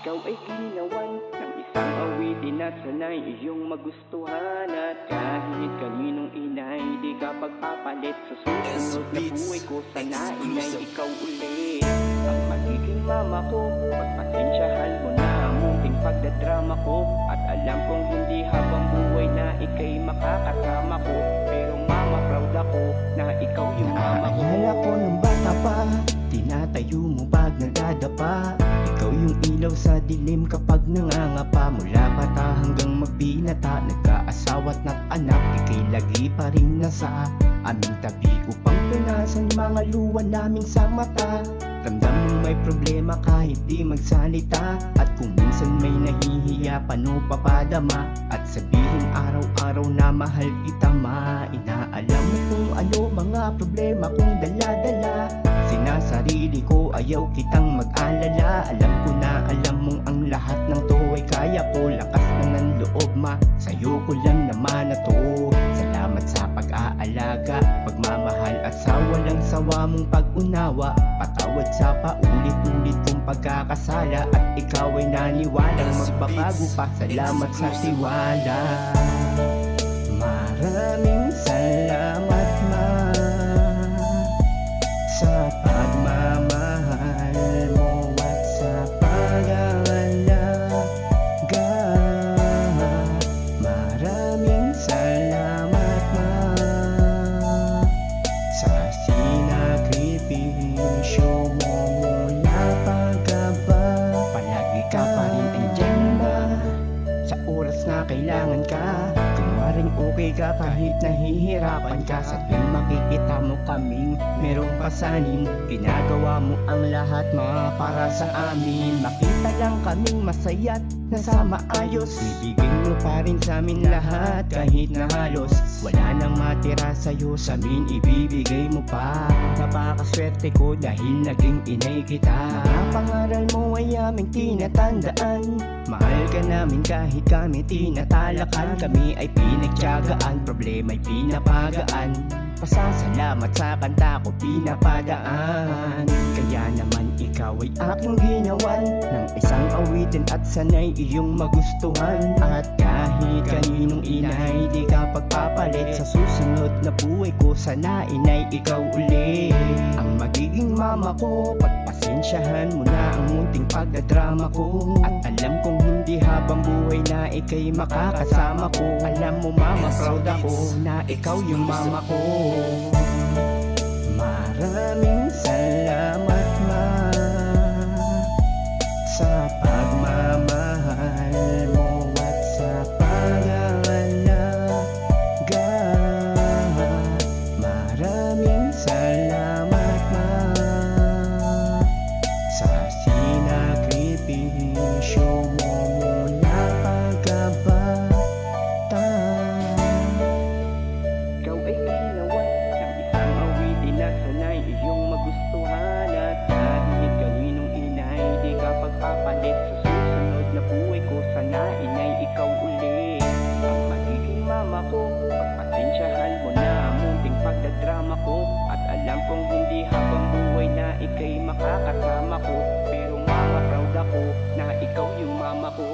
Ikaw ay ginawan ng isang awitin at sanay iyong magustuhan. At kahit kaninong inay, di ka pagpapalit sa susunod na buhay ko. Sana inay ikaw ulit ang magiging mama ko. Pagpasensyahan mo na ang munting pagdadrama ko. At alam kong hindi habang buhay na ikay makakasama ko. Pero mama, proud ako na ikaw yung mama ko. Naalala ko nung bata pa, tinatayo mo pag nagdadapa. Ikaw yung ilaw sa dilim kapag nangangapa. Mula bata hanggang magbinata, nagkaasawa't nag-anak. Ika'y lagi pa rin nasa aming tabi upang punasan mga luwa namin sa mata. Ramdam mong may problema kahit di magsalita. At kung minsan may nahihiya, paano papadama? At sabihin araw-araw na mahal kita ma. Inaalam mo kung ano mga problema kong dala-dala. Sinasarili ko ayaw kitang mag-alala. Alam ko na alam mong ang lahat ng to ay kaya ko. Lakas na ng loob ma, sa'yo ko lang naman na to. Salamat sa pag-aalaga, pagmamahal at sa walang sawa mong pag-unawa. Patawad sa paulit-ulit kong pagkakasala. At ikaw ay naniwalang magbabago pa. Salamat sa tiwala. Maraming salamat ma sa pagmamahal mo at sa pag-aalaga. Maraming salamat ma sa sinakripisyo mo mula pagkaba. Palagi ka pa rin andyan ba sa oras na kailangan ka. Kunwaring okay ka kahit nahihirapan ka. Sa tuwing makikita mo kaming merong pasanin, ginagawa mo ang lahat mga para sa amin. Makita lang kaming masaya't nasa maayos, bibigay mo pa rin sa amin lahat kahit na halos wala nang matira sa'yo, sa amin ibibigay mo pa. Napakaswerte ko dahil naging inay kita. Mga pangaral mo ay aming tinatandaan. Mahal ka namin kahit kami tinatalakan. Kami ay pinagtiyagaan, problema'y pinapagaan. Pasasalamat sa kanta ko pinapadaan. Kaya naman ikaw ay aking ginawan ng isang awitin at sanay iyong magustuhan. At kahit kaninong inay, di ka pagpapalit sa susunod na buhay ko. Sana inay ikaw uli ang magiging mama ko. Pagpasensyahan mo na ang munting pagdadrama ko. At alam kong hindi habang buhay na ika'y makakasama ko. Alam mo mama, proud ako na ikaw yung mama ko. Maraming salamat ma sa pagmamahal mo at sa pag-aalaga. Maraming salamat ma sa sinakripisyo mo mula pagkabata. Ikaw ay ginawan ng isang awitin na sanay iyong magustuhan. At kahit kaninong inay, di ka pagpapalit sa susunod na buhay ko. Sana inay ikaw uli ang magiging mama ko. Pagpasensyahan mo na ang munting pagdadrama ko. At alam kong hindi habang buhay na ika'y makakasama ko. Pero mama, proud ako na ikaw yung mama ko.